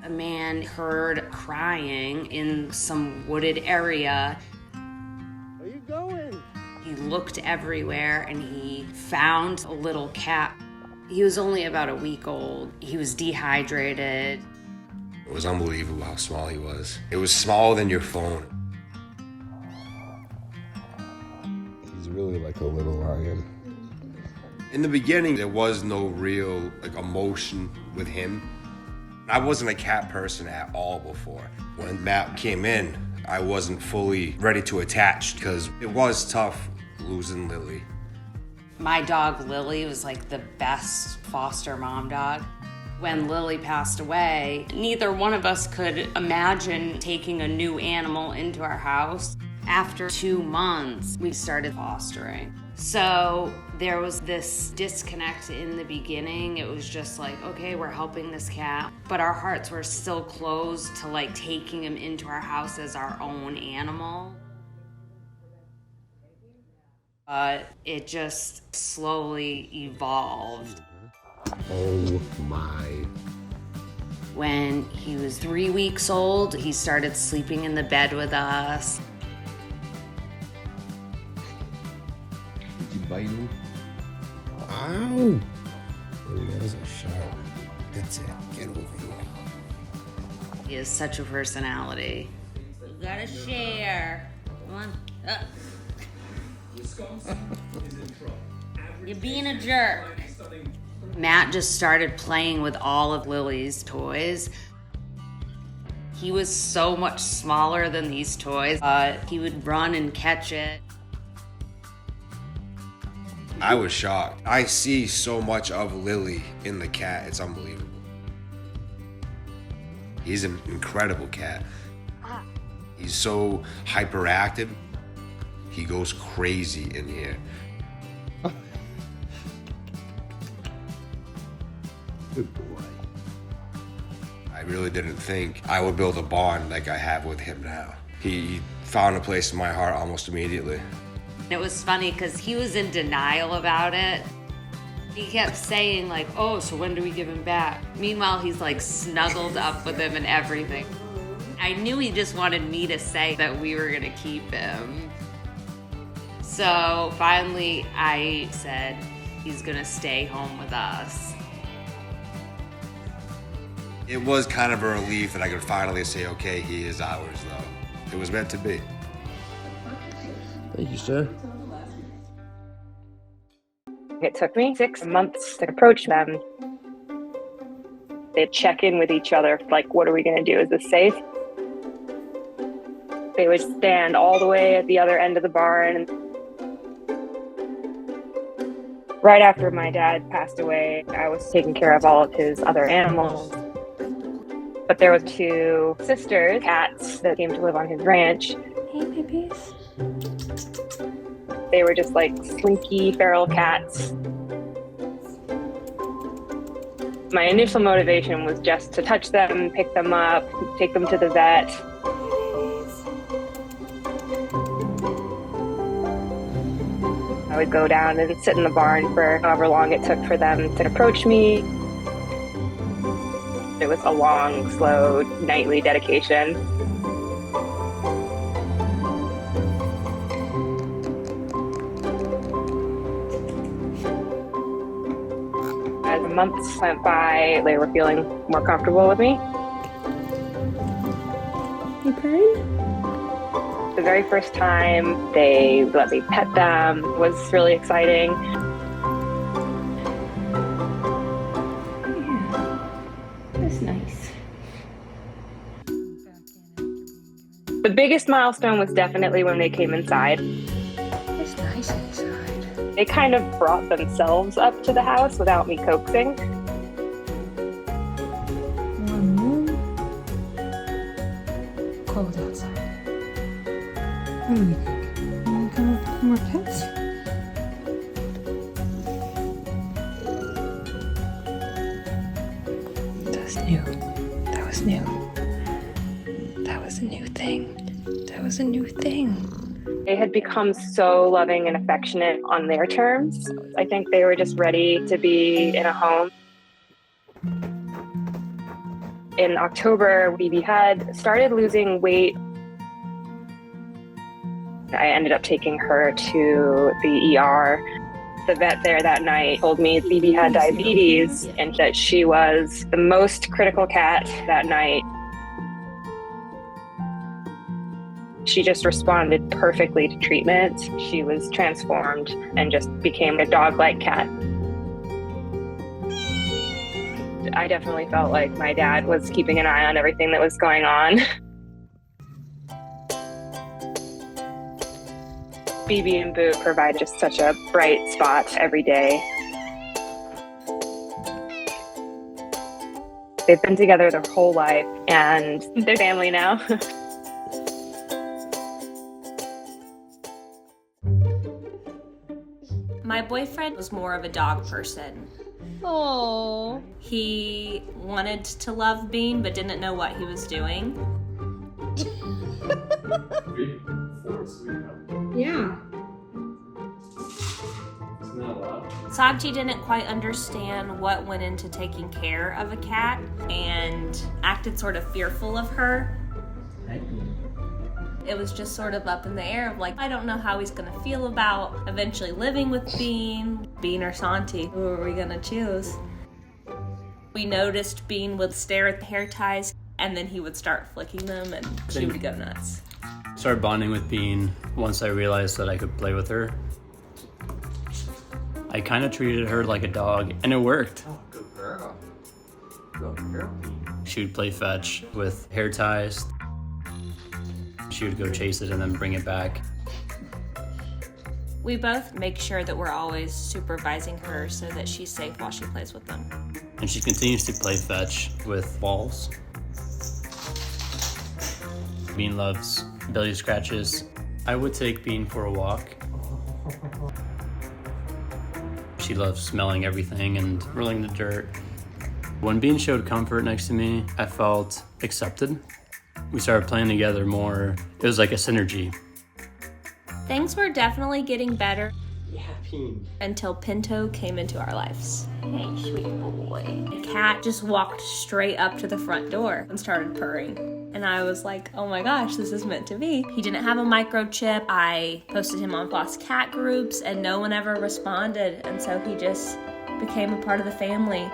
A man heard crying in some wooded area. Where you going? He looked everywhere and he found a little cat. He was only about a week old. He was dehydrated. It was unbelievable how small he was. It was smaller than your phone. He's really like a little lion. In the beginning, there was no real emotion with him. I wasn't a cat person at all before. When Matt came in, I wasn't fully ready to attach because it was tough losing Lily. My dog Lily was like the best foster mom dog. When Lily passed away, neither one of us could imagine taking a new animal into our house. After 2 months, we started fostering. So there was this disconnect in the beginning. It was just like, okay, we're helping this cat, but our hearts were still closed to like taking him into our house as our own animal. But it just slowly evolved. Oh my. When he was 3 weeks old, he started sleeping in the bed with us. Did you bite him? Ow! That was a shot. That's it. Get over here. He has such a personality. You gotta share. Come on. You're being a jerk. Matt just started playing with all of Lily's toys. He was so much smaller than these toys, but he would run and catch it. I was shocked. I see so much of Lily in the cat. It's unbelievable. He's an incredible cat. He's so hyperactive. He goes crazy in here. Good boy. I really didn't think I would build a bond like I have with him now. He found a place in my heart almost immediately. It was funny because he was in denial about it. He kept saying like, oh, so when do we give him back? Meanwhile, he's like snuggled up with him and everything. I knew he just wanted me to say that we were gonna keep him. So finally I said, he's gonna stay home with us. It was kind of a relief that I could finally say, okay, he is ours though. It was meant to be. Thank you, sir. It took me 6 months to approach them. They'd check in with each other, like, what are we gonna do? Is this safe? They would stand all the way at the other end of the barn. Right after my dad passed away, I was taking care of all of his other animals. But there was 2 sister cats that came to live on his ranch. Hey, babies. They were just like slinky feral cats. My initial motivation was just to touch them, pick them up, take them to the vet. I would go down and sit in the barn for however long it took for them to approach me. It was a long, slow, nightly dedication. As months went by, they were feeling more comfortable with me. You purring? The very first time they let me pet them was really exciting. Yeah, that's nice. The biggest milestone was definitely when they came inside. It's nice inside. They kind of brought themselves up to the house without me coaxing. Warm room. Cold outside. What do we think? You want to come up with more pets? That's new. That was new. That was a new thing. That was a new thing. They had become so loving and affectionate on their terms. I think they were just ready to be in a home. In October, Bebe had started losing weight. I ended up taking her to the ER. The vet there that night told me Bebe had diabetes and that she was the most critical cat that night. She just responded perfectly to treatment. She was transformed and just became a dog-like cat. I definitely felt like my dad was keeping an eye on everything that was going on. Bebe and Boo provide just such a bright spot every day. They've been together their whole life and they're family now. My boyfriend was more of a dog person. Oh. He wanted to love Bean but didn't know what he was doing. Yeah. Santi didn't quite understand what went into taking care of a cat and acted sort of fearful of her. It was just sort of up in the air of like, I don't know how he's gonna feel about eventually living with Bean or Santi. Who are we gonna choose? We noticed Bean would stare at the hair ties and then he would start flicking them and she would go nuts. Started bonding with Bean once I realized that I could play with her. I kind of treated her like a dog and it worked. Oh, good girl. Good girl. She would play fetch with hair ties. She would go chase it and then bring it back. We both make sure that we're always supervising her so that she's safe while she plays with them. And she continues to play fetch with balls. Bean loves belly scratches. I would take Bean for a walk. She loves smelling everything and rolling the dirt. When Bean showed comfort next to me, I felt accepted. We started playing together more. It was like a synergy. Things were definitely getting better Yeah, Bean. until Pinto came into our lives. Hey, sweet boy. The cat just walked straight up to the front door and started purring. And I was like, oh my gosh, this is meant to be. He didn't have a microchip. I posted him on lost cat groups and no one ever responded. And so he just became a part of the family.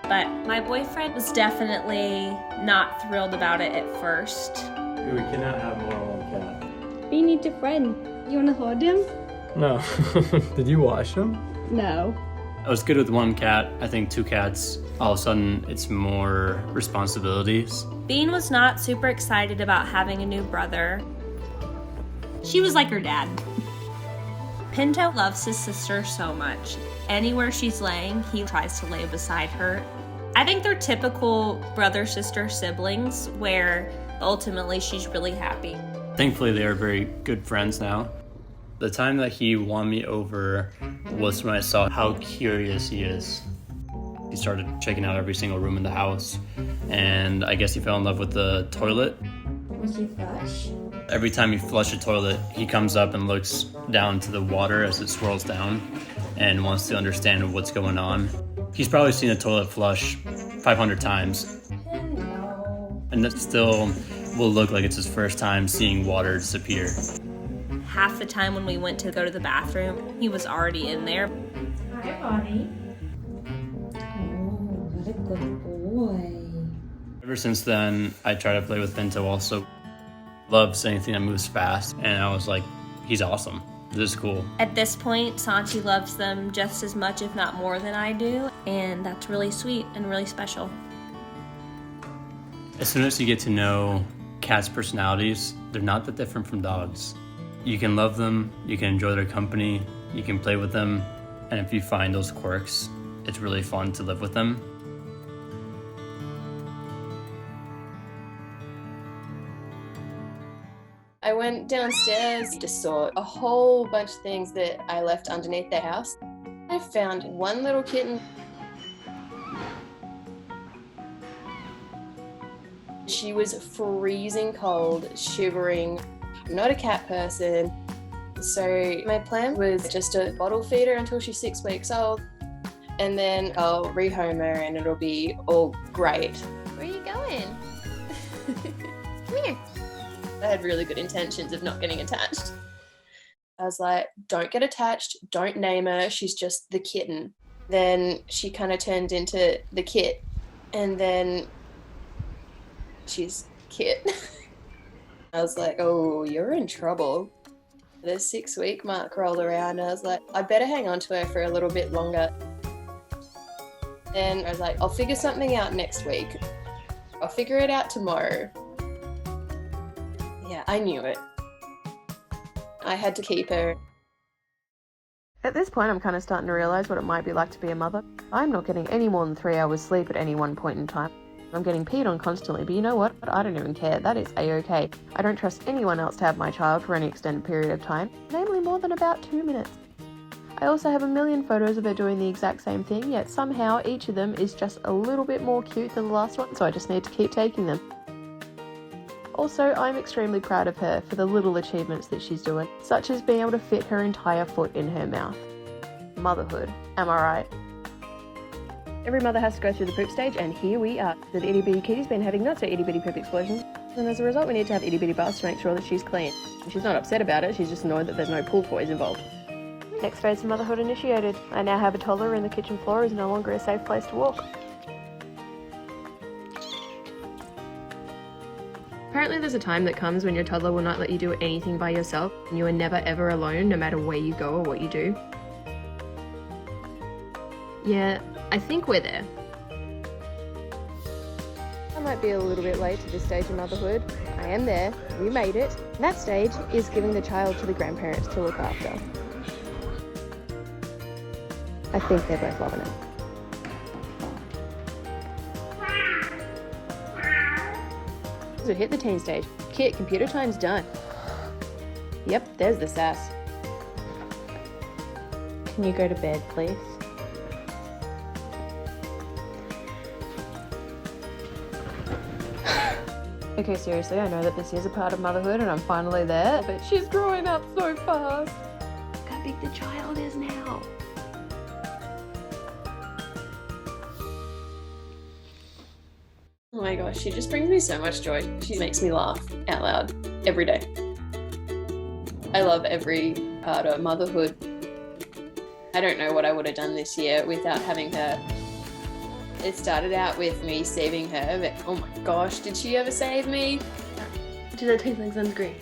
But my boyfriend was definitely not thrilled about it at first. We cannot have more than one cat. We need a friend. You wanna hold him? No. Did you wash him? No. I was good with one cat. I think two cats, all of a sudden it's more responsibilities. Bean was not super excited about having a new brother. She was like her dad. Pinto loves his sister so much. Anywhere she's laying, he tries to lay beside her. I think they're typical brother-sister siblings where ultimately she's really happy. Thankfully, they are very good friends now. The time that he won me over was when I saw how curious he is. He started checking out every single room in the house, and I guess he fell in love with the toilet. Was he flush? Every time you flush a toilet, he comes up and looks down to the water as it swirls down and wants to understand what's going on. He's probably seen a toilet flush 500 times. Hello. And that still will look like it's his first time seeing water disappear. Half the time when we went to go to the bathroom, he was already in there. Hi, Bonnie. Oh, what a good boy. Ever since then, I try to play with Pinto also. Loves anything that moves fast, and I was like, he's awesome. This is cool. At this point, Santi loves them just as much, if not more than I do, and that's really sweet and really special. As soon as you get to know cats' personalities, they're not that different from dogs. You can love them, you can enjoy their company, you can play with them, and if you find those quirks, it's really fun to live with them. I went downstairs, just saw a whole bunch of things that I left underneath the house. I found one little kitten. She was freezing cold, shivering. I'm not a cat person. So my plan was just to bottle feed her until she's 6 weeks old. And then I'll rehome her and it'll be all great. Where are you going? Come here. I had really good intentions of not getting attached. I was like, don't get attached, don't name her, she's just the kitten. Then she kind of turned into the Kit, and then she's Kit. I was like, oh, you're in trouble. The 6-week mark rolled around, and I was like, I better hang on to her for a little bit longer. Then I was like, I'll figure something out next week. I'll figure it out tomorrow. Yeah, I knew it. I had to keep her. At this point, I'm kind of starting to realise what it might be like to be a mother. I'm not getting any more than 3 hours sleep at any one point in time. I'm getting peed on constantly, but you know what? I don't even care. That is a-okay. I don't trust anyone else to have my child for any extended period of time, namely more than about 2 minutes. I also have a million photos of her doing the exact same thing, yet somehow each of them is just a little bit more cute than the last one, so I just need to keep taking them. Also, I'm extremely proud of her for the little achievements that she's doing, such as being able to fit her entire foot in her mouth. Motherhood, am I right? Every mother has to go through the poop stage, and here we are. The itty bitty kitty's been having not so itty bitty poop explosions, and as a result we need to have itty bitty baths to make sure that she's clean. She's not upset about it, she's just annoyed that there's no pool toys involved. Next phase of motherhood initiated. I now have a toddler and the kitchen floor is no longer a safe place to walk. Apparently there's a time that comes when your toddler will not let you do anything by yourself, and you are never ever alone no matter where you go or what you do. Yeah, I think we're there. I might be a little bit late to this stage of motherhood. I am there, we made it. And that stage is giving the child to the grandparents to look after. I think they're both loving it. So hit the teen stage. Kit, computer time's done. Yep, there's the sass. Can you go to bed, please? Okay, seriously, I know that this is a part of motherhood and I'm finally there, but she's growing up so fast. Look how big the child is now. Oh my gosh, she just brings me so much joy. She makes me laugh out loud every day. I love every part of motherhood. I don't know what I would have done this year without having her. It started out with me saving her, but oh my gosh, did she ever save me? Does that taste like sunscreen?